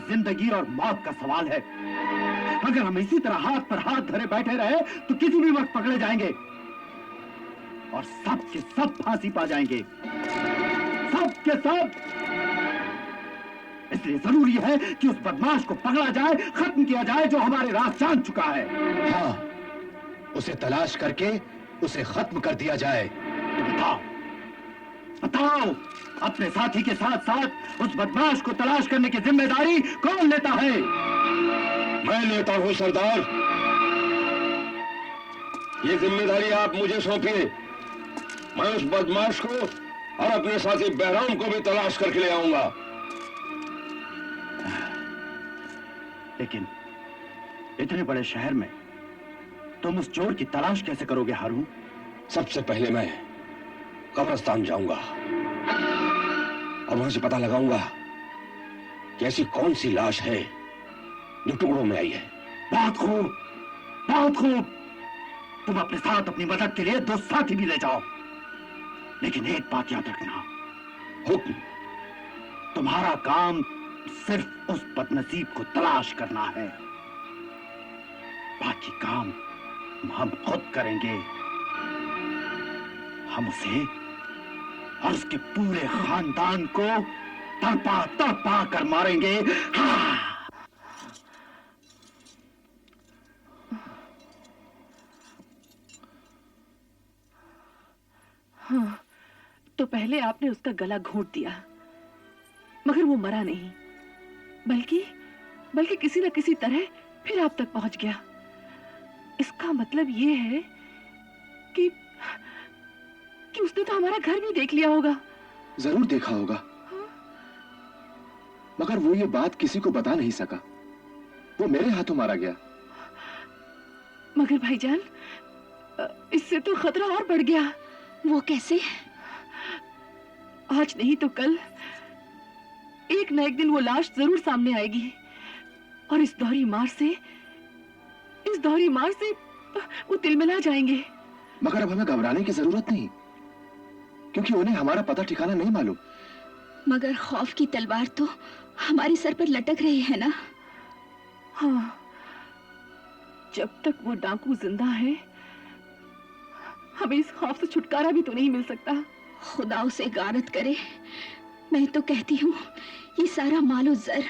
जिंदगी और मौत का सवाल है। अगर हम इसी तरह हाथ पर हाथ धरे बैठे रहे तो किसी भी वक्त पकड़े जाएंगे और सब के सब फांसी पा जाएंगे, सब के सब। इसलिए जरूरी है कि उस बदमाश को पकड़ा जाए, खत्म किया जाए जो हमारे राज जान चुका है। हाँ, उसे तलाश करके उसे खत्म कर दिया जाए। तो बताओ बताओ, अपने साथी के साथ साथ उस बदमाश को तलाश करने की जिम्मेदारी कौन लेता है? मैं लेता हूं सरदार। ये जिम्मेदारी आप मुझे सौंपिए। मैं उस बदमाश को और अपने साथी बहराम को भी तलाश करके ले आऊंगा। लेकिन इतने बड़े शहर में तुम उस चोर की तलाश कैसे करोगे हारून? सबसे पहले मैं कब्रिस्तान जाऊंगा और वहां से पता लगाऊंगा कि ऐसी कौन सी लाश है जो टुकड़ों में आई है। बहुत खूब, बहुत खूब। तुम अपने साथ अपनी मदद के लिए 2 साथी भी ले जाओ, लेकिन एक बात याद रखना। हुक्म। तुम्हारा काम सिर्फ उस बदनसीब को तलाश करना है, बाकी काम हम खुद करेंगे। हम उसे और उसके पूरे खानदान को तड़पा तड़पा कर मारेंगे। हाँ। हाँ, तो पहले आपने उसका गला घोंट दिया, मगर वो मरा नहीं, बल्कि किसी न किसी तरह फिर आप तक पहुंच गया। इसका मतलब ये है कि उसने तो हमारा घर भी देख लिया होगा। जरूर देखा होगा। हाँ? मगर वो ये बात किसी को बता नहीं सका। वो मेरे हाथों मारा गया। मगर भाईजान, इससे तो खतरा और बढ़ गया। वो कैसे? आज नहीं तो कल एक न एक दिन वो लाश जरूर सामने आएगी और इस दोहरी मार से वो तिलमिला जाएंगे। मगर अब हमें घबराने की जरूरत नहीं, क्योंकि उन्हें हमारा पता ठिकाना नहीं मालूम। मगर खौफ की तलवार तो हमारे सर पर लटक रही है ना। हाँ, जब तक वो डाकू जिंदा है हमें इस खौफ से छुटकारा भी तो नहीं मिल सकता। खुदा उसे गारत करे। मैं तो कहती हूँ ये सारा मालो जर,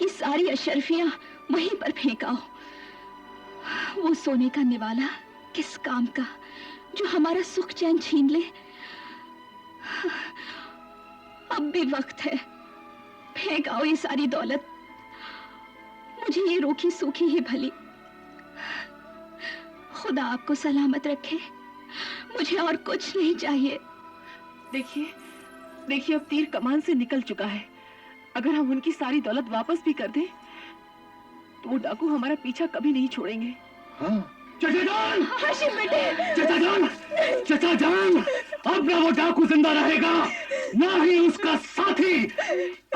ये सारी अशरफियां वहीं पर फेंकाओ। वो सोने का निवाला किस काम का जो हमारा सुख चैन छीन ले। अब भी वक्त है, फेंक आओ ये सारी दौलत। मुझे ये रूखी सूखी ही भली। खुदा आपको सलामत रखे, मुझे और कुछ नहीं चाहिए। देखिए अब तीर कमान से निकल चुका है। अगर हम उनकी सारी दौलत वापस भी कर दें तो वो डाकू हमारा पीछा कभी नहीं छोड़ेंगे। हाँ। चचा जान! हाशिम बेटे! चचा जान! अब ना वो डाकू जिंदा रहेगा, ना ही उसका साथी।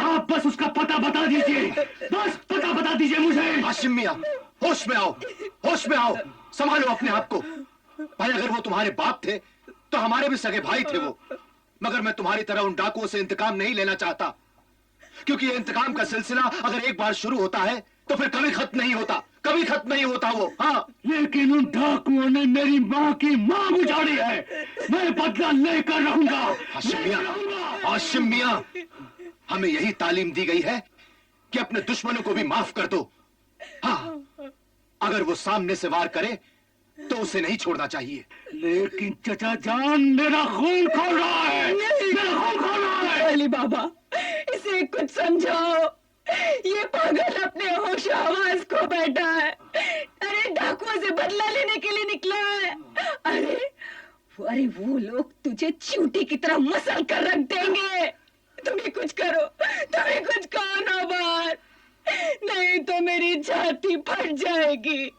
आप बस उसका पता बता दीजिए, बस पता बता दीजिए मुझे। हाशिम मियां, होश में आओ, होश में आओ, संभालो अपने आप को। भाई, अगर वो तुम्हारे बाप थे तो हमारे भी सगे भाई थे वो। मगर मैं तुम्हारी तरह उन डाकुओं से इंतकाम नहीं लेना चाहता, क्योंकि ये इंतकाम का सिलसिला अगर एक बार शुरू होता है तो फिर कभी खत्म नहीं होता, कभी खत्म नहीं होता वो। हाँ, लेकिन उन डाकुओं ने मेरी माँ की माँ उजाड़ी है। मैं बदला लेकर रहूंगा। हाशिम मियां, हमें यही तालीम दी गई है कि अपने दुश्मनों को भी माफ कर दो। हाँ, अगर वो सामने से वार करे तो उसे नहीं छोड़ना चाहिए। लेकिन चचा जान, मेरा खून खोल रहा है, मेरा खून खोल रहा है। अली बाबा, इसे कुछ समझाओ। ये पागल अपने होश आवाज खो बैठा है। अरे डाकुओं से बदला लेने के लिए निकला है। अरे वो लोग तुझे चींटी की तरह मसल कर रख देंगे। तुम्हें कुछ करो, तुम्हें कुछ कहो नौबत, नहीं तो मेरी छाती फट जाएगी।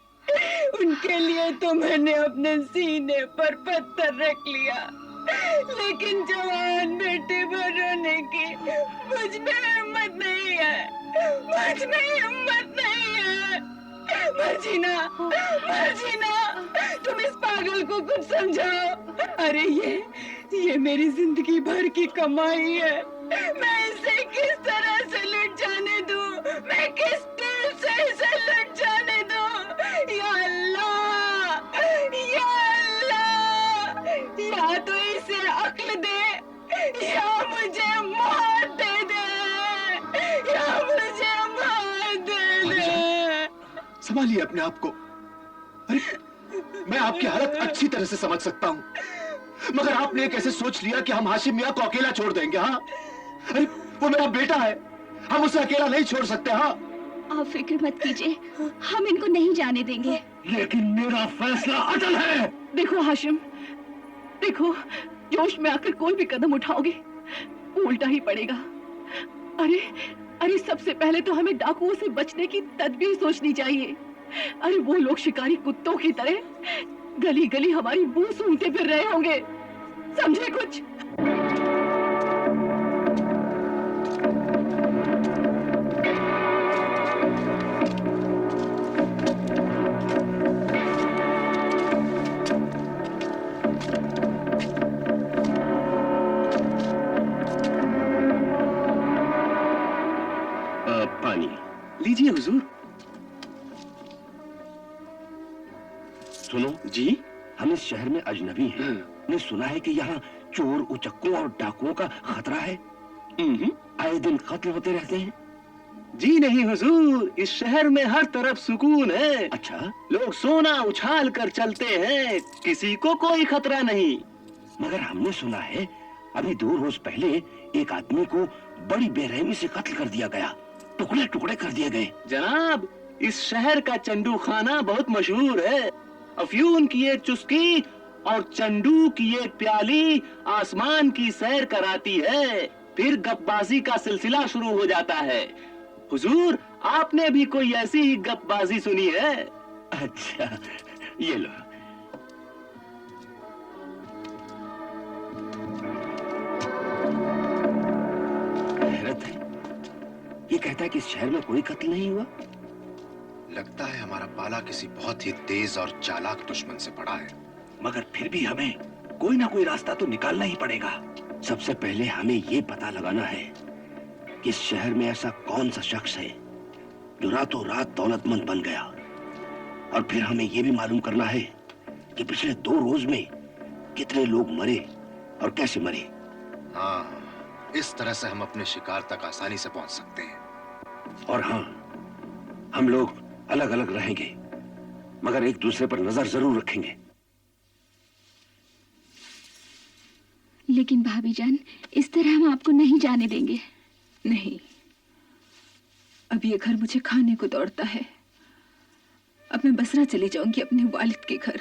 उनके लिए तो मैंने अपने सीने पर पत्थर रख लिया, लेकिन जवान बेटे पर रोने की मुझ में हिम्मत नहीं है, मुझ में हिम्मत नहीं है। मर्जीना, तुम इस पागल को कुछ समझाओ। अरे ये मेरी जिंदगी भर की कमाई है, मैं इसे किस तरह से लुट जाने दूं? मैं संभालिए अपने आप को। अरे मैं आपकी हालत अच्छी तरह से समझ सकता हूं, मगर आपने कैसे सोच लिया कि हम हाशिम मियां को अकेला छोड़ देंगे? हाँ, अरे वो मेरा बेटा है, हम उसे अकेला नहीं छोड़ सकते। हाँ, आप फिक्र मत कीजिए, हम इनको नहीं जाने देंगे। लेकिन मेरा फैसला अटल है। देखो हाशिम, देखो, जोश में आकर कोई भी कदम उठाओगे वो उल्टा ही पड़ेगा। अरे अरे सबसे पहले तो हमें डाकुओं से बचने की तदबीर सोचनी चाहिए। अरे वो लोग शिकारी कुत्तों की तरह गली गली हमारी मुंह सूंघते फिर रहे होंगे, समझे कुछ? पानी लीजिए हुजूर। सुनो जी? हम इस शहर में अजनबी हैं। ने सुना है कि यहाँ चोर, उचक्कों और डाकुओं का खतरा है। आए दिन कत्ल होते रहते हैं। जी नहीं हुजूर, इस शहर में हर तरफ सुकून है। अच्छा, लोग सोना उछाल कर चलते हैं, किसी को कोई खतरा नहीं। मगर हमने सुना है अभी 2 रोज पहले एक आदमी को बड़ी बेरहमी से कत्ल कर दिया गया, टुकड़े टुकड़े कर दिए गए। जनाब, इस शहर का चंडू खाना बहुत मशहूर है। अफ्यून की ये चुस्की और चंडू की ये प्याली आसमान की सैर कराती है, फिर गपबाजी का सिलसिला शुरू हो जाता है। हुजूर, आपने भी कोई ऐसी ही गपबाजी सुनी है? अच्छा, ये लो। हैरत है, ये कहता है कि इस शहर में कोई कत्ल नहीं हुआ। लगता है हमारा पाला किसी बहुत ही तेज और चालाक दुश्मन से पड़ा है। मगर फिर भी हमें कोई ना कोई रास्ता तो निकालना ही पड़ेगा। सबसे पहले हमें ये पता लगाना है कि इस शहर में ऐसा कौन सा शख्स है जो रातों रात दौलतमंद बन गया, और फिर हमें ये भी मालूम करना है कि पिछले 2 रोज में कितने लोग मरे और कैसे मरे। हाँ, इस तरह से हम अपने शिकार तक आसानी से पहुंच सकते हैं। और हाँ, हम लोग अलग अलग रहेंगे, मगर एक दूसरे पर नजर जरूर रखेंगे। लेकिन भाभी जान, इस तरह हम आपको नहीं जाने देंगे। नहीं, अब ये घर मुझे खाने को दौड़ता है। अब मैं बसरा चली जाऊंगी अपने वालिद के घर।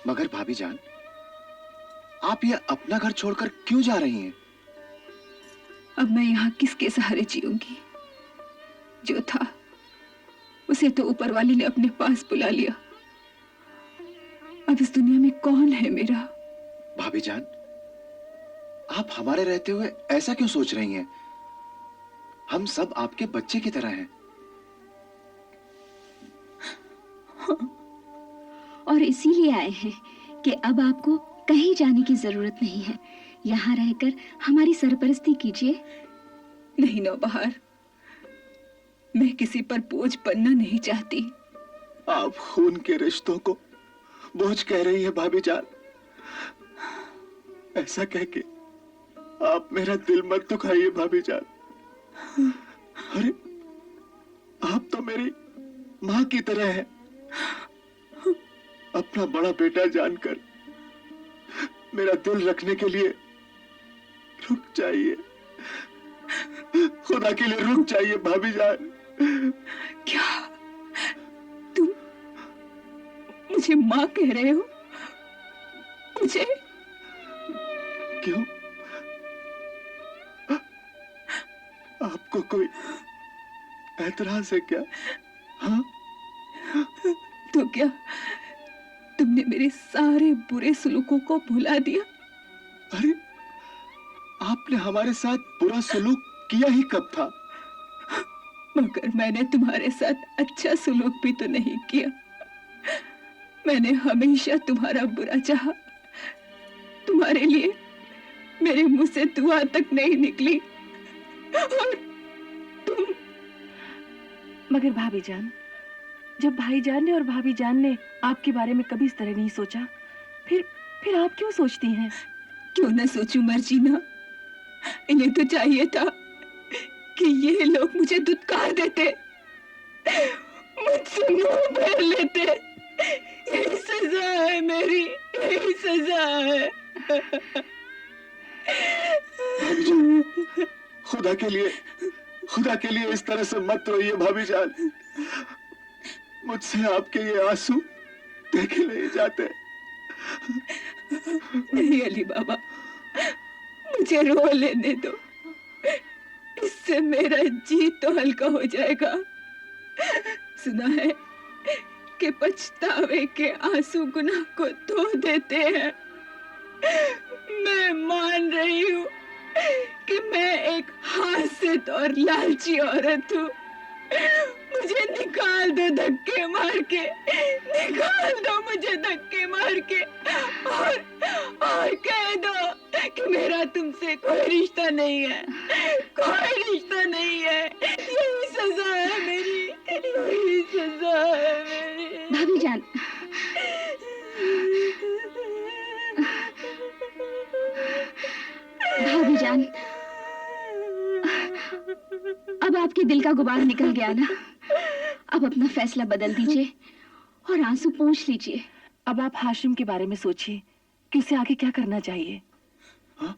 मगर भाभी जान, आप ये अपना घर छोड़कर क्यों जा रही हैं? अब मैं यहाँ किसके सहारे जीऊंगी? जो था उसे तो ऊपर वाले ने अपने पास बुला लिया। अब इस दुनिया में कौन है मेरा? भाभी जान, आप हमारे रहते हुए ऐसा क्यों सोच रही हैं? हम सब आपके बच्चे की तरह हैं। और इसीलिए आए हैं कि अब आपको कहीं जाने की जरूरत नहीं है। यहाँ रहकर हमारी सरपरस्ती कीजिए। नहीं नौबहार, मैं किसी पर बोझ बनना नहीं चाहती। आप खून के रिश्तों को बोझ कह रही हैं भाभी जान। ऐसा कह के आप मेरा दिल मत दुखाइए भाभी जान। अरे आप तो मेरी माँ की तरह हैं। अपना बड़ा बेटा जानकर मेरा दिल रखने के लिए रुक जाइए, खुदा के लिए रुक जाइए भाभी जान। क्या तुम मुझे माँ कह रहे हो? मुझे? क्यों? आपको कोई ऐतराज है क्या? हाँ? तो क्या तुमने मेरे सारे बुरे सलूकों को भुला दिया? अरे आपने हमारे साथ बुरा सलूक किया ही कब था? मगर मैंने तुम्हारे साथ अच्छा सलूक भी तो नहीं किया। मैंने हमेशा तुम्हारा बुरा चाहा। तुम्हारे लिए मेरे मुंह से दुआ तक नहीं निकली। और तुम। मगर भाभी जान, जब भाईजान ने और भाभी जान ने आपके बारे में कभी इस तरह नहीं सोचा, फिर आप क्यों सोचती हैं? क्यों ना सोचूं मर्जीना? इन्हें तो चाहिए था कि ये लोग मुझे दुत्कार देते, मुझसे मुंह फेर लेते। यही सजा है मेरी, यही सजा है। भाभी जान, खुदा के लिए इस तरह से मत रोइए भाभी जान। मुझसे आपके ये आंसू देखे नहीं जाते। नहीं अली बाबा, मुझे रो लेने दो, इससे मेरा जी तो हल्का हो जाएगा। सुना है कि पछतावे के आंसू गुनाह को धो देते हैं। मैं मान रही हूँ कि मैं एक हासिद और लालची औरत हूँ। मुझे निकाल दो धक्के मार के, निकाल दो मुझे धक्के मार के, और कह दो कि मेरा तुमसे कोई रिश्ता नहीं है, कोई रिश्ता नहीं है। यही सजा है मेरी, यही सजा है मेरी। भाभी जान, भाभी जान, अब आपके दिल का गुबार निकल गया ना। अब अपना फैसला बदल दीजिए और आंसू पोंछ लीजिए। अब आप हाशिम के बारे में सोचिए कि उसे आगे क्या करना चाहिए। हाँ,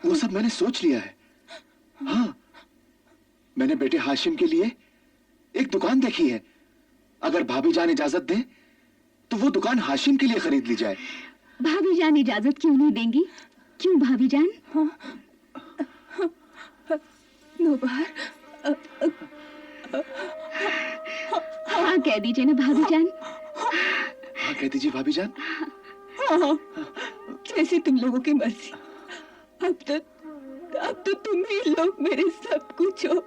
वो सब मैंने सोच लिया है। हाँ, मैंने बेटे हाशिम के लिए एक दुकान देखी है। अगर भाभी जान इजाजत दें तो वो दुकान हाशिम के लिए खरीद ली जाए। भाभी जान इजाजत क्यों नहीं देंगी? क्यों भाभी जान? नौबहार, हाँ कह दीजिए ना भाभी जान। हाँ कह दीजिए भाभी जान। हाँ, जैसे तुम लोगों की मर्जी। अब तो तुम ही लोग मेरे सब कुछ हो।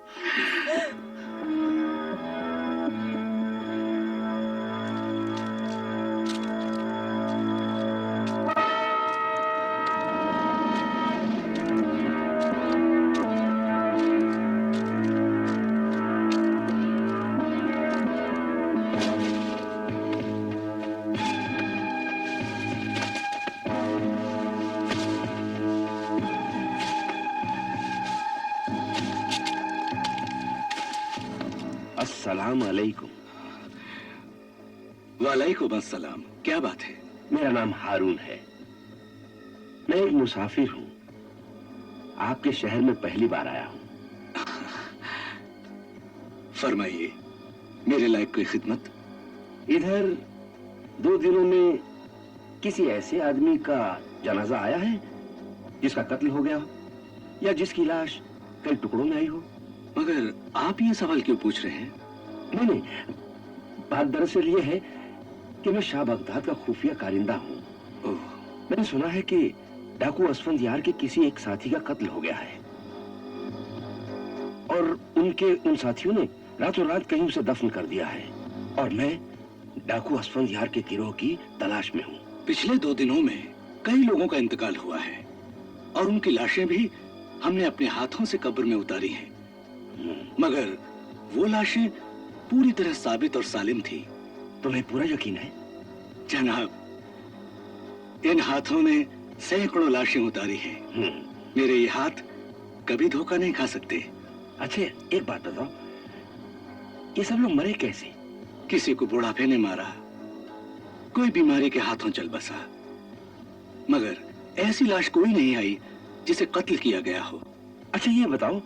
अस्सलाम अलैकुम। वालेकुम अस्सलाम। क्या बात है? मेरा नाम हारून है। मैं एक मुसाफिर हूँ। आपके शहर में पहली बार आया हूँ। फरमाइए, मेरे लायक कोई खिदमत? इधर 2 दिनों में किसी ऐसे आदमी का जनाजा आया है जिसका कत्ल हो गया हो या जिसकी लाश कई टुकड़ों में आई हो? मगर आप ये सवाल क्यों पूछ रहे हैं? नहीं, बात दरअसल ये है कि मैं शाह बगदाद का खुफिया कारिंदा हूँ। ओह, मैंने सुना है कि डाकू असफंद यार के किसी एक साथी का कत्ल हो गया है और उनके उन साथियों ने रातों रात कहीं उसे दफन कर दिया है और मैं डाकू असफंद यार के गिरोह की तलाश में हूँ। पिछले 2 दिनों में कई लोगों का इंतकाल हुआ है और उनकी लाशें भी हमने अपने हाथों से कब्र में उतारी हैं। मगर वो लाशें पूरी तरह साबित और सालिम थी। तुम्हें पूरा यकीन है? जनाब, इन हाथों ने सैकड़ों लाशें उतारी हैं। मेरे ये हाथ कभी धोखा नहीं खा सकते। अच्छा, एक बात बताओ, ये सब लोग मरे कैसे? किसी को बुढ़ापे ने मारा, कोई बीमारी के हाथों चल बसा, मगर ऐसी लाश कोई नहीं आई जिसे कत्ल किया गया हो। अच्छा ये बताओ,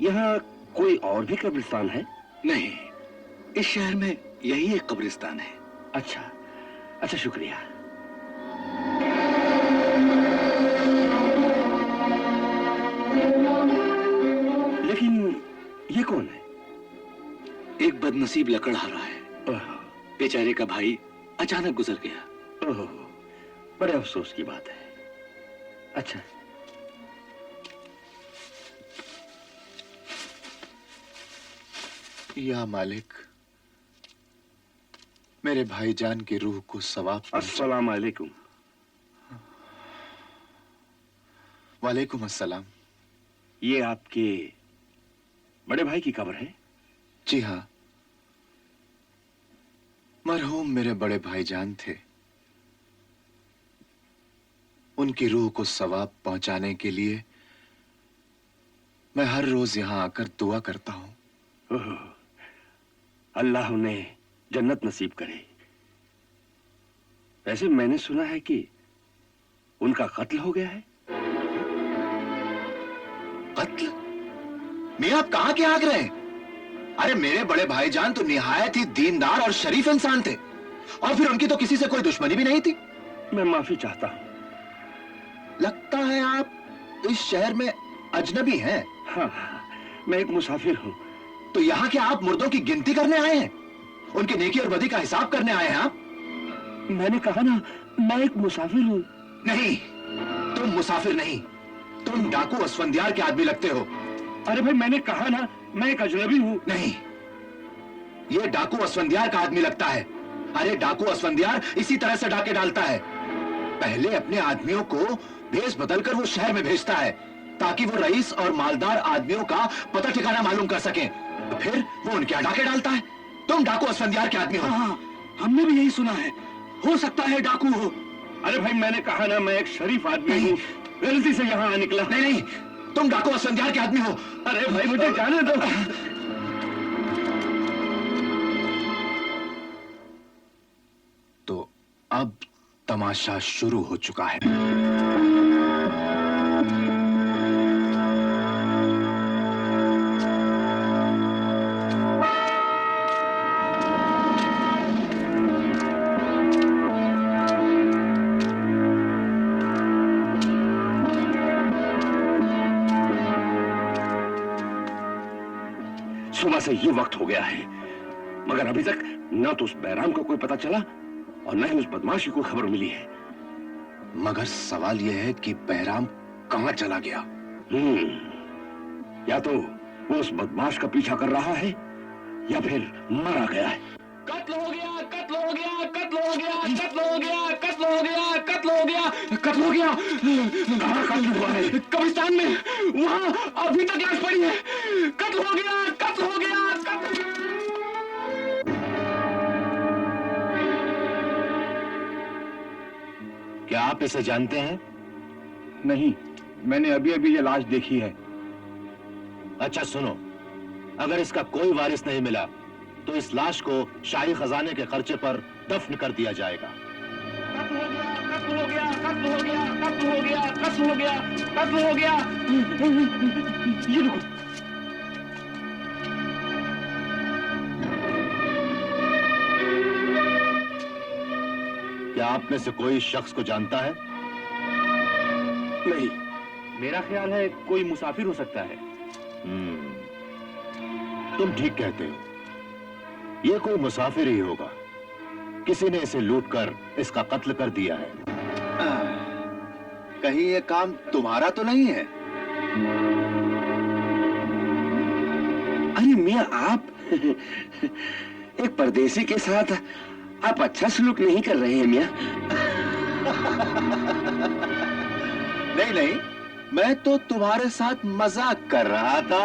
यहाँ कोई और भी कब्रिस्तान है? नहीं, इस शहर में यही एक कब्रिस्तान है। अच्छा, शुक्रिया। लेकिन ये कौन है? एक बदनसीब लकड़हारा है। ओह, बेचारे का भाई अचानक गुजर गया। ओह, बड़े अफसोस की बात है। अच्छा, या मालिक, मेरे भाईजान की रूह को सवाब अस्सलाम वालेकुम। वालेकुम अस्सलाम। ये आपके बड़े भाई की कब्र है? जी हाँ, मरहूम मेरे बड़े भाईजान थे। उनकी रूह को सवाब पहुंचाने के लिए मैं हर रोज यहां आकर दुआ करता हूं। अल्लाह उन्हें जन्नत नसीब करे। वैसे मैंने सुना है कि उनका कत्ल हो गया है। कत्ल? मियां आप कहां के आग रहे हैं? अरे मेरे बड़े भाईजान तो निहायत ही दीनदार और शरीफ इंसान थे, और फिर उनकी तो किसी से कोई दुश्मनी भी नहीं थी। मैं माफी चाहता हूं। लगता है आप इस शहर में अजनबी हैं। हाँ, मैं एक मुसाफिर हूं। तो यहाँ क्या आप मुर्दों की गिनती करने आए हैं? उनकी नेकी और बदी का हिसाब करने आए हैं आप? मैंने कहा ना, मैं एक मुसाफिर हूं। नहीं, तुम मुसाफिर नहीं, तुम डाकू असफंदियार के आदमी लगते हो। अरे भाई, मैंने कहा ना, मैं एक अजनबी हूं। नहीं, ये डाकू असफंदियार का आदमी लगता है। अरे डाकू असफंदियार इसी तरह से डाके डालता है। पहले अपने आदमियों को भेष बदलकर वो शहर में भेजता है, ताकि वो रईस और मालदार आदमियों का पता ठिकाना मालूम कर सके। फिर वो उनके यहाँ डाके डालता है। तुम डाकू असफंदियार के आदमी हो। हाँ, हमने भी यही सुना है। हो सकता है डाकू हो। अरे भाई, मैंने कहा ना, मैं एक शरीफ आदमी हूं। गलती से यहाँ निकला। नहीं नहीं, तुम डाकू असफंदियार के आदमी हो। अरे भाई, मुझे जाने दो। तो अब तमाशा शुरू हो चुका है। सुबह से ये वक्त हो गया है, मगर अभी तक न तो उस बैराम को कोई पता चला और न ही उस बदमाश को खबर मिली है। मगर सवाल यह है कि बहराम कहां चला गया? या तो वो उस बदमाश का पीछा कर रहा है या फिर मारा गया है। कत्ल हो गया, कत्ल हो गया, कत्ल हो गया, कत्ल हो गया, कत्ल हो गया, कत्ल हो गया, कत्ल हो गया। कहां कत्ल हुआ है? कब्रिस्तान में, वहां अभी तक लाश पड़ी है। कत्ल हो गया, कत्ल हो गया, कत्ल। क्या आप इसे जानते हैं? नहीं, मैंने अभी अभी ये लाश देखी है। अच्छा सुनो, अगर इसका कोई वारिस नहीं मिला तो इस लाश को शाही खजाने के खर्चे पर दफन कर दिया जाएगा। कत्ल हो गया, कत्ल हो गया, कत्ल हो गया, कत्ल हो गया, कत्ल हो गया, कत्ल हो गया। ये देखो, क्या आप में से कोई शख्स को जानता है? नहीं। मेरा ख्याल है कोई मुसाफिर हो सकता है। तुम ठीक कहते हो, ये कोई मुसाफिर ही होगा। किसी ने इसे लूटकर इसका कत्ल कर दिया है। कहीं ये काम तुम्हारा तो नहीं है? अरे मियां, आप एक परदेसी के साथ आप अच्छा सलूक नहीं कर रहे हैं मियां। नहीं नहीं, मैं तो तुम्हारे साथ मजाक कर रहा था।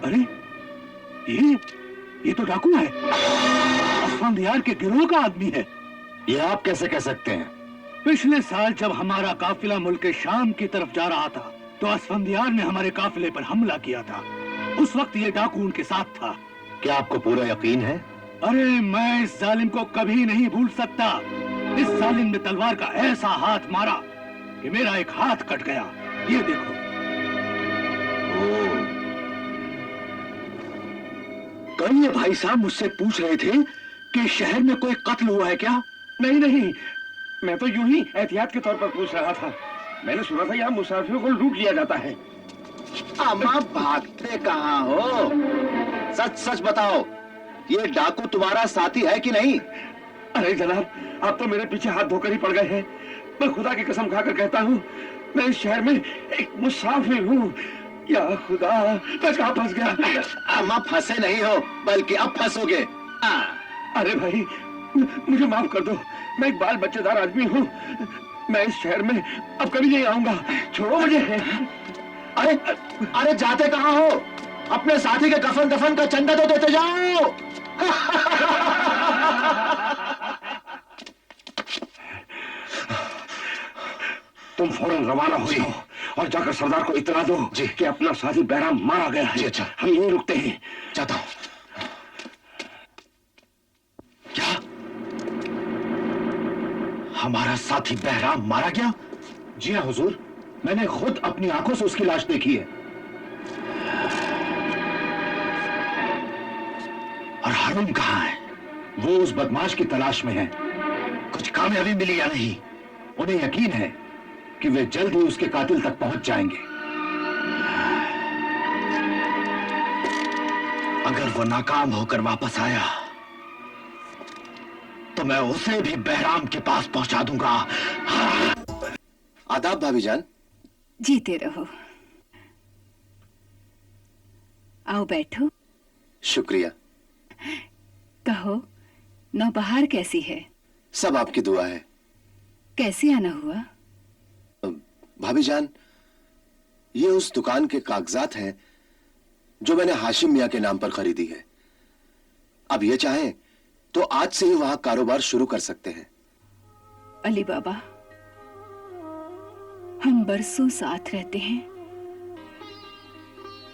अरे ये तो डाकू है। असफंदियार के गिरोह का आदमी है। ये आप कैसे कह सकते हैं? पिछले साल जब हमारा काफिला मुल्क शाम की तरफ जा रहा था तो असफंदियार ने हमारे काफिले पर हमला किया था। उस वक्त ये डाकू उनके साथ था। क्या आपको पूरा यकीन है? अरे मैं इस जालिम को कभी नहीं भूल सकता। इस जालिम ने तलवार का ऐसा हाथ मारा कि मेरा एक हाथ कट गया। ये देखो। कल ये भाई साहब मुझसे पूछ रहे थे कि शहर में कोई कत्ल हुआ है क्या? नहीं नहीं, मैं तो यूं ही एहतियात के तौर पर पूछ रहा था। मैंने सुना था यहाँ मुसाफिरों को लूट लिया जाता है। अम्मा, भागते कहाँ हो? सच सच बताओ, ये डाकू तुम्हारा साथी है कि नहीं? अरे जनाब, आप तो मेरे पीछे हाथ धोकर ही पड़ गए हैं। मैं खुदा की कसम खाकर कहता हूँ, मैं इस शहर में एक मुसाफिर हूँ। या खुदा, मैं कहाँ फंस गया? अम्मा, फंसे नहीं हो, बल्कि अब फंसोगे। अरे भाई, मुझे माफ कर दो। मैं एक बाल बच्चेदार आदमी हूँ। मैं इस शहर में अब कभी नहीं आऊंगा। छोड़ो मुझे। अरे अरे, जाते कहाँ हो? अपने साथी के कफन दफन का चंदा तो देते जाओ। तुम फौरन रवाना हो जाओ। और जाकर सरदार को इतला दो जी। कि अपना साथी बहराम मारा गया है। जी, अच्छा। हम यहीं रुकते हैं। जाता हूं। क्या हमारा साथी बहराम मारा गया? जी हाँ हुजूर, मैंने खुद अपनी आंखों से उसकी लाश देखी है। और हारून कहां है? वो उस बदमाश की तलाश में है। कुछ कामयाबी मिली या नहीं? उन्हें यकीन है कि वे जल्द ही उसके कातिल तक पहुंच जाएंगे। अगर वो नाकाम होकर वापस आया तो मैं उसे भी बहराम के पास पहुंचा दूंगा। आदाब भाभी जान। जीते रहो। आओ बैठो। शुक्रिया। कहो, नौबहार कैसी है? सब आपकी दुआ है। कैसे आना हुआ? भाभी जान, ये उस दुकान के कागजात हैं जो मैंने हाशिम मियां के नाम पर खरीदी है। अब ये चाहें तो आज से ही वहां कारोबार शुरू कर सकते हैं। अली बाबा, हम बरसों साथ रहते हैं,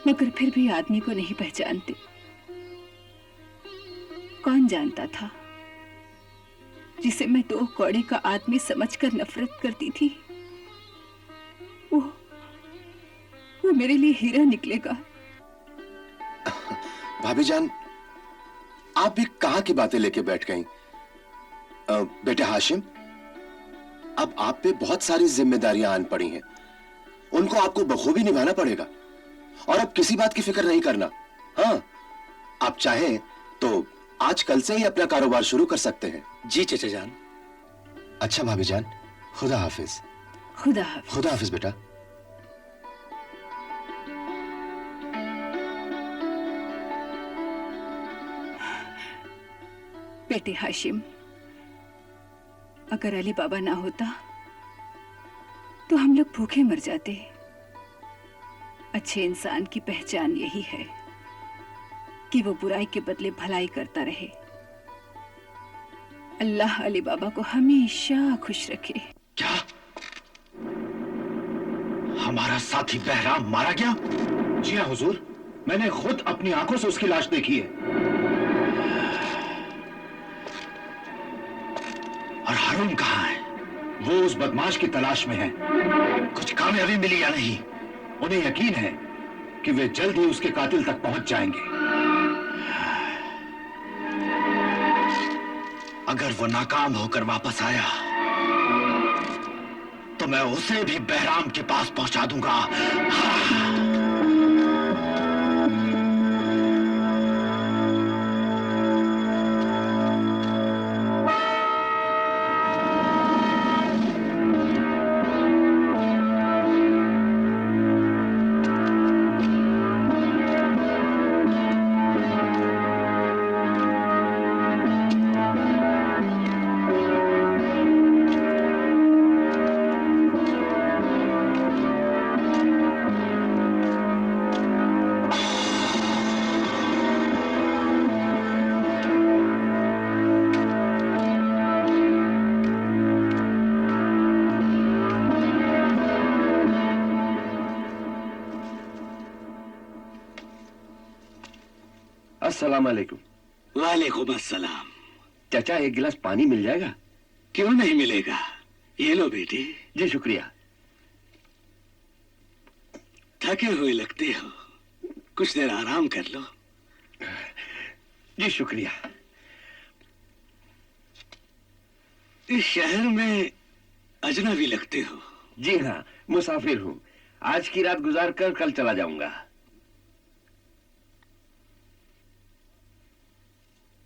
मगर फिर भी आदमी को नहीं पहचानते। कौन जानता था जिसे मैं 2 कौड़े का आदमी समझकर नफरत करती थी, वो मेरे लिए हीरा निकलेगा। भाभी जान, आप भी कहां की बातें लेके बैठ गईं? बेटे हाशिम, अब आप पे बहुत सारी जिम्मेदारियां आन पड़ी हैं। उनको आपको बखूबी निभाना पड़ेगा और अब किसी बात की फिक्र नहीं करना। हाँ, आप चाहें तो आज कल से ही अपना कारोबार शुरू कर सकते हैं। जी चचा जान। अच्छा भाभी जान, खुदा हाफिज। खुदा हाफिज। खुदा हाफिज बेटा। बेटे हाशिम, अगर अली बाबा ना होता तो हम लोग भूखे मर जाते। अच्छे इंसान की पहचान यही है कि वो बुराई के बदले भलाई करता रहे। अल्लाह अली बाबा को हमेशा खुश रखे। क्या हमारा साथी बहराम मारा गया? जी हाँ हुजूर, मैंने खुद अपनी आंखों से उसकी लाश देखी है। और हारून कहां है? वो उस बदमाश की तलाश में है। कुछ कामयाबी मिली या नहीं? उन्हें यकीन है कि वे जल्द ही उसके कातिल तक पहुंच जाएंगे। अगर वो नाकाम होकर वापस आया तो मैं उसे भी बहराम के पास पहुंचा दूंगा। अस्सलाम वालेकुम। वालेकुम अस्सलाम। चाचा, एक गिलास पानी मिल जाएगा? क्यों नहीं मिलेगा, ये लो बेटी। जी शुक्रिया। थके हुए लगते हो, कुछ देर आराम कर लो। जी शुक्रिया। इस शहर में अजनबी लगते हो। जी हाँ, मुसाफिर हूँ। आज की रात गुजार कर कल चला जाऊंगा।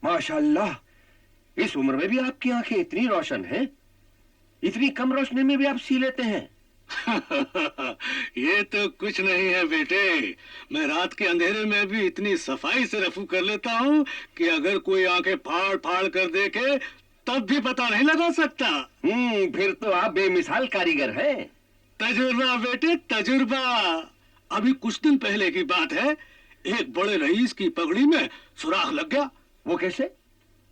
माशाल्लाह, इस उम्र में भी आपकी आंखें इतनी रोशन हैं? इतनी कम रोशनी में भी आप सी लेते हैं? ये तो कुछ नहीं है बेटे, मैं रात के अंधेरे में भी इतनी सफाई से रफू कर लेता हूँ कि अगर कोई आंखें फाड़ फाड़ कर देखे तब भी पता नहीं लगा सकता। फिर तो आप बेमिसाल कारीगर हैं। तजुर्बा बेटे, तजुर्बा। अभी कुछ दिन पहले की बात है, एक बड़े रईस की पगड़ी में सुराख लग गया। वो कैसे?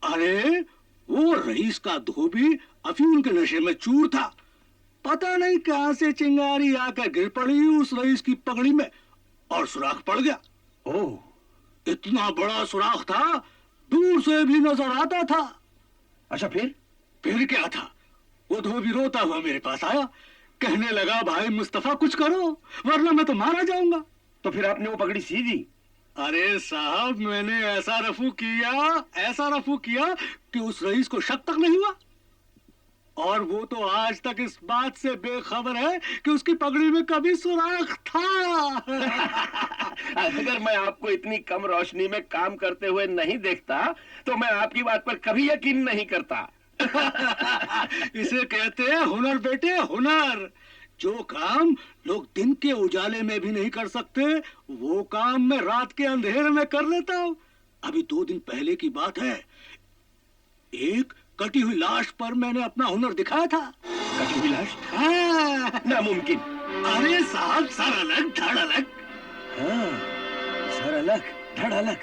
अरे वो रईस का धोबी अफीम के नशे में चूर था। पता नहीं कहां से चिंगारी आकर गिर पड़ी उस रईस की पगड़ी में और सुराख पड़ गया। ओह, इतना बड़ा सुराख था, दूर से भी नजर आता था। अच्छा फिर क्या था? वो धोबी रोता हुआ मेरे पास आया, कहने लगा भाई मुस्तफा कुछ करो वरना मैं तो मारा जाऊंगा। तो फिर आपने वो पगड़ी सी दी? अरे साहब, मैंने ऐसा रफू किया कि उस रईस को शक तक नहीं हुआ। और वो तो आज तक इस बात से बेखबर है कि उसकी पगड़ी में कभी सुराख था। अगर मैं आपको इतनी कम रोशनी में काम करते हुए नहीं देखता तो मैं आपकी बात पर कभी यकीन नहीं करता। इसे कहते हैं हुनर बेटे, हुनर। जो काम लोग दिन के उजाले में भी नहीं कर सकते, वो काम मैं रात के अंधेरे में कर लेता हूँ। अभी 2 दिन पहले की बात है, एक कटी हुई लाश पर मैंने अपना हुनर दिखाया था। कटी हुई लाश? हाँ। नामुमकिन। अरे साहब, सर अलग धड़ अलग। हाँ, सर अलग धड़ अलग।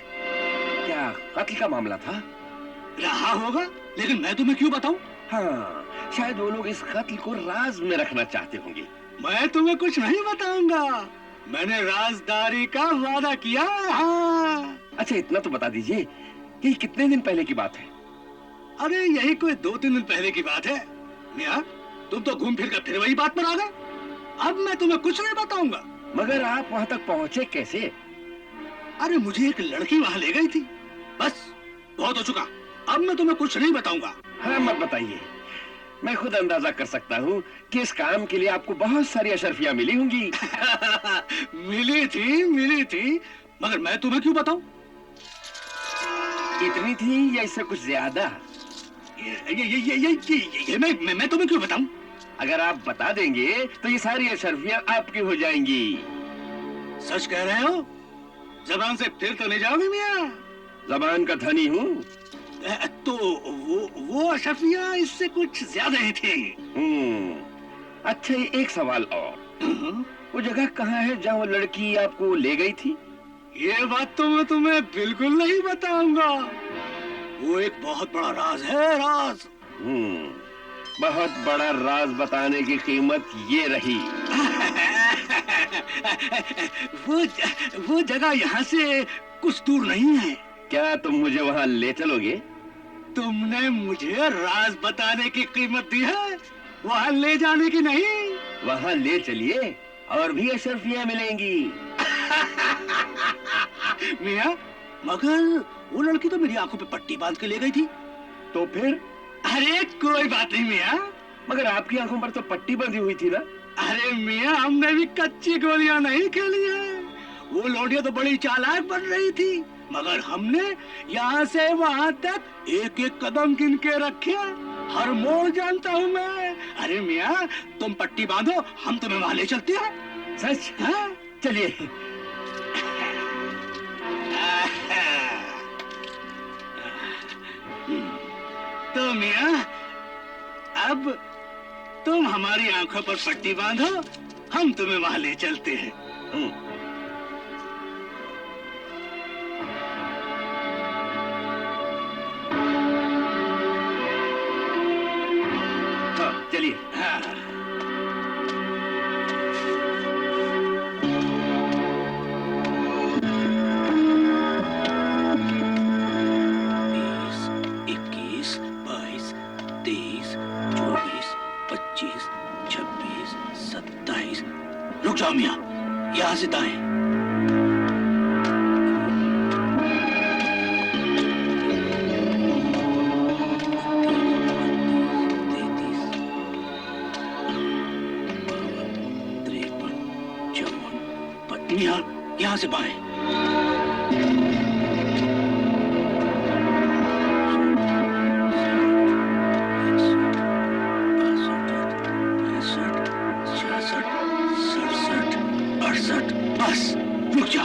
क्या कत्ल का मामला था? रहा होगा, लेकिन मैं तुम्हें क्यों बताऊं? हाँ, शायद वो लोग इस कत्ल को राज में रखना चाहते होंगे। मैं तुम्हें कुछ नहीं बताऊंगा, मैंने राजदारी का वादा किया। हाँ। अच्छा, इतना तो बता दीजिए कि कितने दिन पहले की बात है? अरे यही कोई 2-3 दिन पहले की बात है। मियां, तुम तो घूम फिर कर फिर वही बात पर आ गए। अब मैं तुम्हें कुछ नहीं बताऊंगा। मगर आप वहां तक पहुंचे कैसे? अरे मुझे एक लड़की वहां ले गई थी। बस, बहुत हो चुका, अब मैं तुम्हें कुछ नहीं बताऊंगा। हाँ, मत बताइए। मैं खुद अंदाजा कर सकता हूँ कि इस काम के लिए आपको बहुत सारी अशर्फियां मिली होंगी। मिली थी, मगर मैं तुम्हें क्यों बताऊं? इतनी थी या इससे कुछ ज्यादा? ये मैं तुम्हें क्यों बताऊं? अगर आप बता देंगे तो ये सारी अशर्फियां आपकी हो जाएंगी। सच कह रहे हो? जबान से फिर तो नहीं जाओगे मियां? जबान का धनी हूँ। तो वो अशर्फियां इससे कुछ ज्यादा ही थी। अच्छा, एक सवाल और। वो जगह कहाँ है जहाँ वो लड़की आपको ले गई थी? ये बात तो मैं तुम्हें बिल्कुल नहीं बताऊंगा। वो एक बहुत बड़ा राज है, राज। बहुत बड़ा राज बताने की कीमत ये रही। वो जगह यहाँ से कुछ दूर नहीं है। क्या तुम मुझे वहाँ ले चलोगे? तुमने मुझे राज बताने की कीमत दी है, वहाँ ले जाने की नहीं। वहाँ ले चलिए, और भी अशर्फियां मिलेंगी। मियां, मगर वो लड़की तो मेरी आंखों पे पट्टी बांध के ले गई थी। तो फिर? अरे कोई बात नहीं मियां। मगर आपकी आंखों पर तो पट्टी बंधी हुई थी ना? अरे मियां, हमने भी कच्ची गोलियां नहीं खेली है। वो लौंडिया तो बड़ी चालाक बन रही थी, मगर हमने यहाँ से वहाँ तक एक एक कदम गिन के रखे। हर मोड़ जानता हूँ मैं। अरे मियां, तुम पट्टी बांधो, हम तुम्हें वहाँ ले चलते हैं। सच? हाँ? चलिए। तो मियां, अब तुम हमारी आंखों पर पट्टी बांधो, हम तुम्हें वहां ले चलते हैं। हाँ, चलिए। हाँ। रुक जाओ मियां, यहां से दाएं। मियां, यहां से बाएं। बस, रुक जा।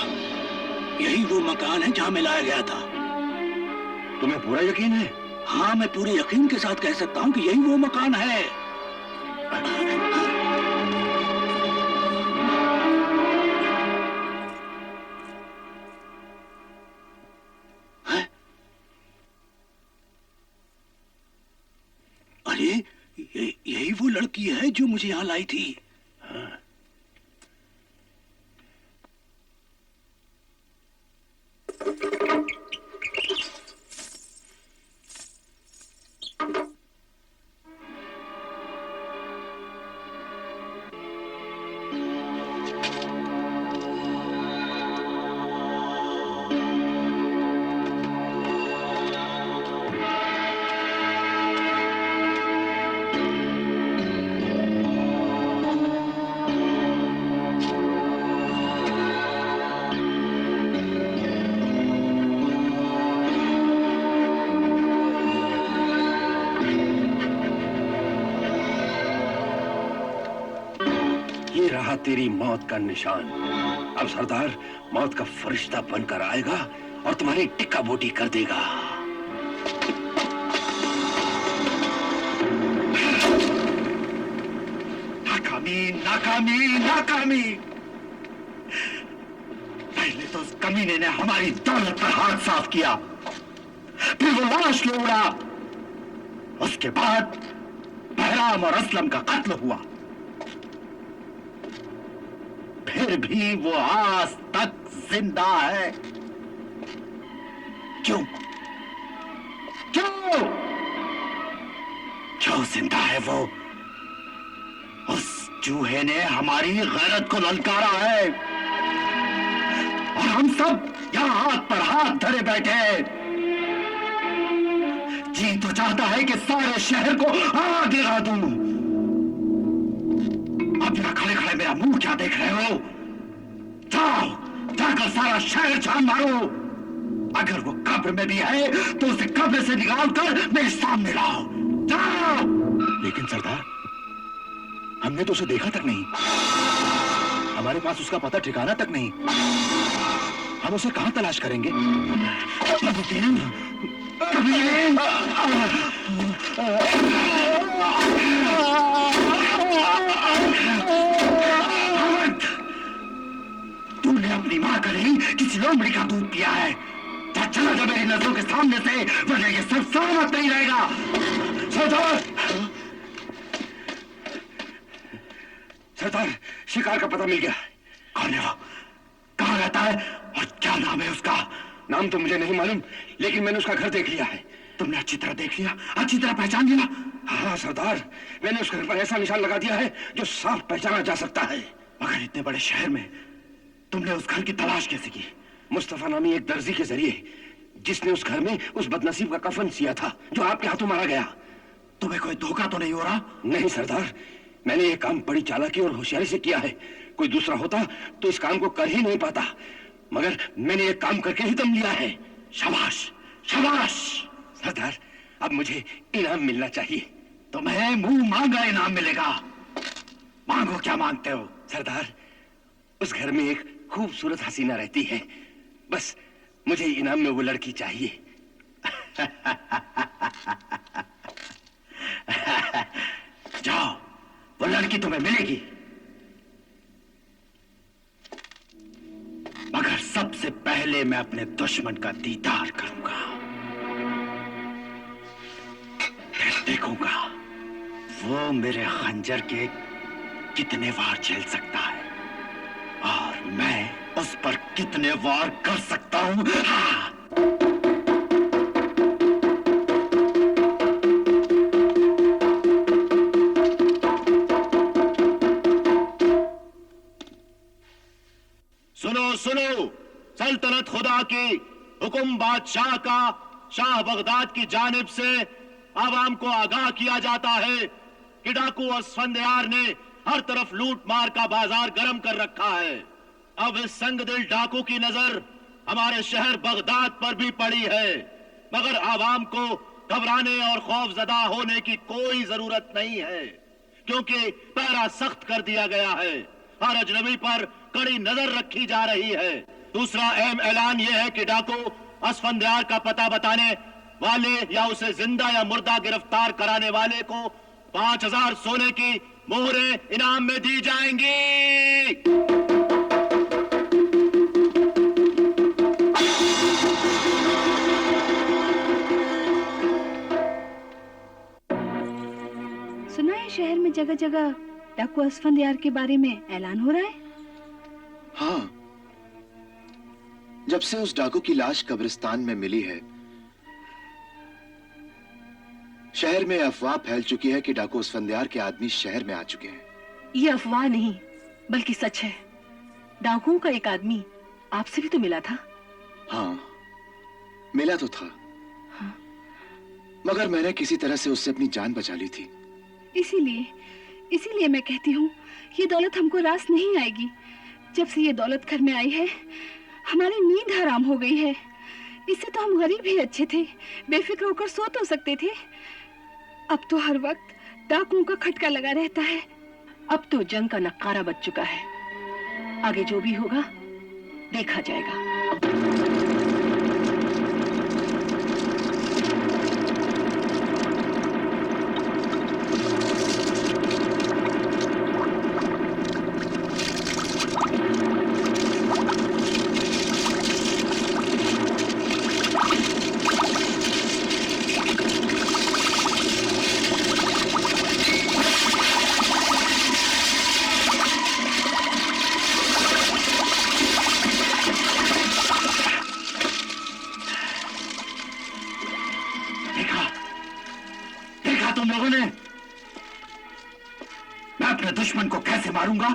यही वो मकान है जहां मैं लाया गया था। तुम्हें पूरा यकीन है? हाँ, मैं पूरे यकीन के साथ कह सकता हूँ कि यही वो मकान है। अरे, यही वो लड़की है जो मुझे यहाँ लाई थी। ये रहा तेरी मौत का निशान। अब सरदार मौत का फरिश्ता बनकर आएगा और तुम्हारी टिक्का बोटी कर देगा। नाकामी, नाकामी, नाकामी। पहले तो उस कमीने ने हमारी दौलत पर हाथ साफ किया, फिर वो लाश ले उड़ा, उसके बाद बहराम और असलम का कत्ल हुआ। फिर भी वो आज तक जिंदा है। क्यों? क्यों? क्यों जिंदा है वो? उस चूहे ने हमारी गैरत को ललकारा है और हम सब यहां हाथ पर हाथ धरे बैठे हैं। जी तो चाहता है कि सारे शहर को आग लगा दूं। अब यहां खड़े खड़े मेरा मुंह क्या देख रहे हो? जाओ, जाकर सारा शहर छान मारो। अगर वो कब्र में भी है तो उसे कब्र से निकालकर मेरे सामने लाओ। जाओ। लेकिन सरदार, हमने तो उसे देखा तक नहीं, हमारे पास उसका पता ठिकाना तक नहीं। हम उसे कहां तलाश करेंगे? तूने अपनी मां का नहीं किसी लोमड़ी का दूध पिया है। चला जा मेरी नजरों के सामने से, वरना ये सब सलामत नहीं रहेगा। सरदार, सरदार, शिकार का पता मिल गया। कौन है वो? कहाँ रहता है और क्या नाम है उसका? नाम तो मुझे नहीं मालूम, लेकिन मैंने उसका घर देख लिया है। तुमने अच्छी तरह देख लिया, अच्छी तरह पहचान लिया? हाँ सरदार, मैंने उस घर पर ऐसा निशान लगा दिया है जो साफ पहचाना जा सकता है। मगर इतने बड़े शहर में तुमने उस घर की तलाश कैसे की? मुस्तफा नामी एक दर्जी के जरिए, जिसने उस घर में उस बदनसीब का कफन सिया था जो आपके हाथों मारा गया। तुम्हें कोई धोखा तो नहीं हो रहा? नहीं सरदार, मैंने ये काम बड़ी चालाकी और होशियारी से किया है। कोई दूसरा होता तो इस काम को कर ही नहीं पाता, मगर मैंने ये काम करके ही दम लिया है। शाबाश, शाबाश। सरदार, अब मुझे इनाम मिलना चाहिए। तुम्हें मुंह मांगा इनाम मिलेगा। मांगो, क्या मांगते हो? सरदार, उस घर में एक खूबसूरत हसीना रहती है, बस मुझे इनाम में वो लड़की चाहिए। जाओ, वो लड़की तुम्हें मिलेगी, मगर सबसे पहले मैं अपने दुश्मन का दीदार करूंगा। फिर देखूंगा वो मेरे खंजर के कितने वार झेल सकता है और मैं उस पर कितने वार कर सकता हूं। हाँ। सुनो सुनो, सल्तनत खुदा की, हुक्म बादशाह का, शाह बगदाद की जानिब से आवाम को आगाह किया जाता है कि डाकू असफंदयार ने हर तरफ लूट मार का बाजार गर्म कर रखा है। अब इस संगदिल डाकू की नजर हमारे शहर बगदाद पर भी पड़ी है, मगर आवाम को घबराने और खौफजदा होने की कोई जरूरत नहीं है, क्योंकि पहरा सख्त कर दिया गया है। हर अजनबी पर कड़ी नजर रखी जा रही है। दूसरा अहम ऐलान यह है कि डाकू असफंदयार का पता बताने वाले या उसे जिंदा या मुर्दा गिरफ्तार कराने वाले को 5000 सोने की मोहरें इनाम में दी जाएंगी। सुना है शहर में जगह जगह डाकू असफंदयार के बारे में ऐलान हो रहा है। हाँ, जब से उस डाकू की लाश कब्रिस्तान में मिली है, शहर में अफवाह फैल चुकी है कि डाकू असफंदयार के आदमी शहर में आ चुके हैं। ये अफवाह नहीं बल्कि सच है। डाकुओं का एक आदमी आपसे भी तो मिला था। हाँ, मिला तो था, मगर मैंने किसी तरह से उससे अपनी जान बचा ली थी। इसीलिए मैं कहती हूँ ये दौलत हमको रास नहीं आएगी। जब से ये दौलत घर में आई है हमारी नींद हराम हो गई है। इससे तो हम गरीब ही अच्छे थे, बेफिक्र होकर सो तो सकते थे। अब तो हर वक्त डाकुओं का खटका लगा रहता है। अब तो जंग का नक्कारा बज चुका है। आगे जो भी होगा देखा जाएगा। तुम लोगों ने मैं अपने दुश्मन को कैसे मारूंगा,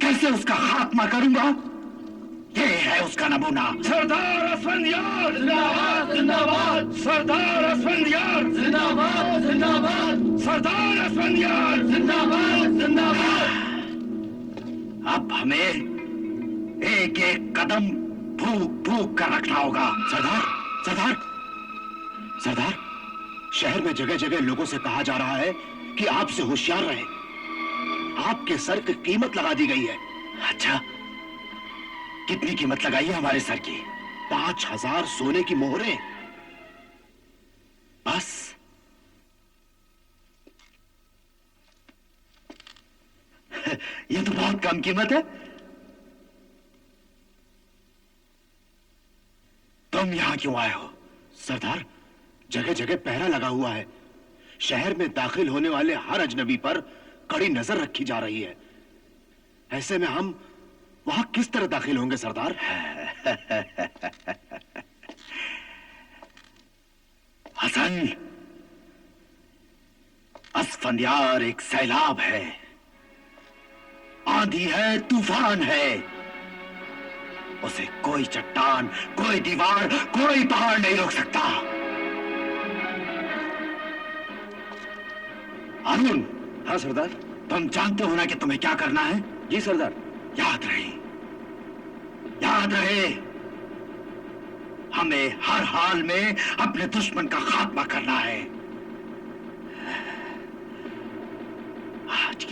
कैसे उसका खात्मा करूंगा, ये है उसका नमूना। सरदार असफंदयार जिंदाबाद जिंदाबाद, सरदार असफंदयार जिंदाबाद जिंदाबाद, सरदार असफंदयार जिंदाबाद जिंदाबाद। अब हमें एक एक कदम फूक फूक कर रखना होगा। सरदार सरदार सरदार, शहर में जगह जगह लोगों से कहा जा रहा है कि आपसे होशियार रहे। आपके सर की कीमत लगा दी गई है। अच्छा, कितनी कीमत लगाई है हमारे सर की? 5000 सोने की मोहरें। बस? ये तो बहुत कम कीमत है। तुम यहां क्यों आए हो? सरदार, जगह जगह पहरा लगा हुआ है। शहर में दाखिल होने वाले हर अजनबी पर कड़ी नजर रखी जा रही है। ऐसे में हम वहां किस तरह दाखिल होंगे सरदार? हसन, असफंदयार एक सैलाब है, आंधी है, तूफान है। उसे कोई चट्टान, कोई दीवार, कोई पहाड़ नहीं रोक सकता। अरुण। हाँ सरदार। तुम जानते हो ना कि तुम्हें क्या करना है? जी सरदार। याद रहे, याद रहे, हमें हर हाल में अपने दुश्मन का खात्मा करना है। आज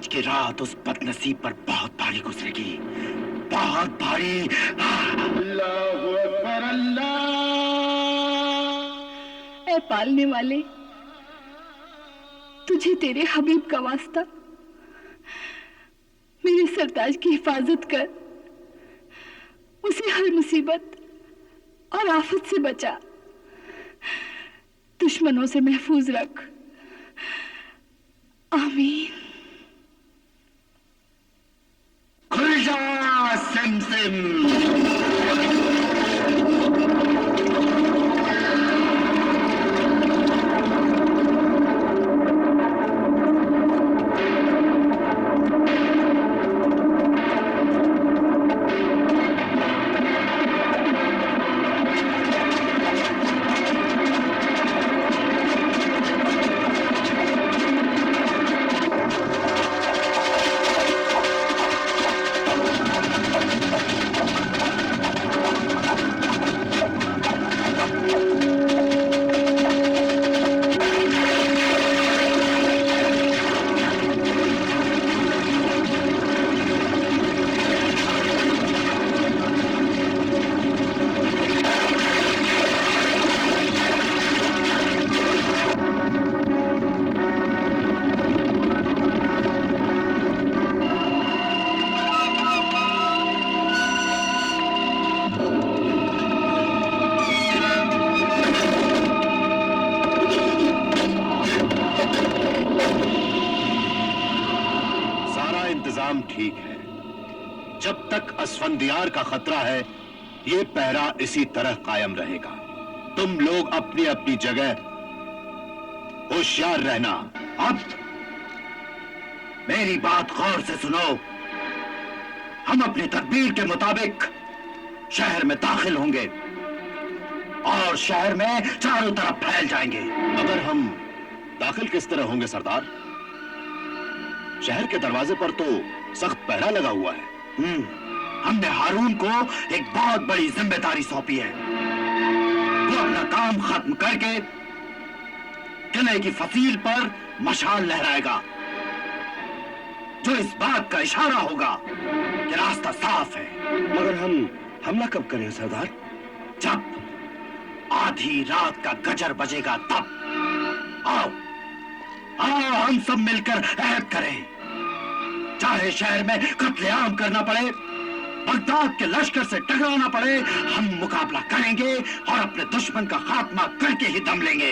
की रात उस बदनसीब पर बहुत भारी गुजरेगी, बहुत भारी। अल्लाहु अकबर अल्लाह। ऐ पालने वाले, तुझे तेरे हबीब का वास्ता, मेरे सरताज की हिफाजत कर, उसे हर मुसीबत और आफत से बचा, दुश्मनों से महफूज रख। आमीन। खुल जा सिमसिम। ठीक है। जब तक असफंदियार का खतरा है, ये पहरा इसी तरह कायम रहेगा। तुम लोग अपनी अपनी जगह होशियार रहना। अब मेरी बात गौर से सुनो। हम अपनी तदबीर के मुताबिक शहर में दाखिल होंगे और शहर में चारों तरफ फैल जाएंगे। मगर हम दाखिल किस तरह होंगे सरदार? शहर के दरवाजे पर तो सख्त पहरा लगा हुआ है। हमने हारून को एक बहुत बड़ी जिम्मेदारी सौंपी है। वो अपना काम खत्म करके किले की फसील पर मशाल लहराएगा, जो इस बात का इशारा होगा कि रास्ता साफ है। मगर हम हमला कब करें सरदार? जब आधी रात का गजर बजेगा तब। आओ आओ, हम सब मिलकर ऐद करें। चाहे शहर में कत्लेआम करना पड़े, बगदाद के लश्कर से टकराना पड़े, हम मुकाबला करेंगे और अपने दुश्मन का खात्मा करके ही दम लेंगे।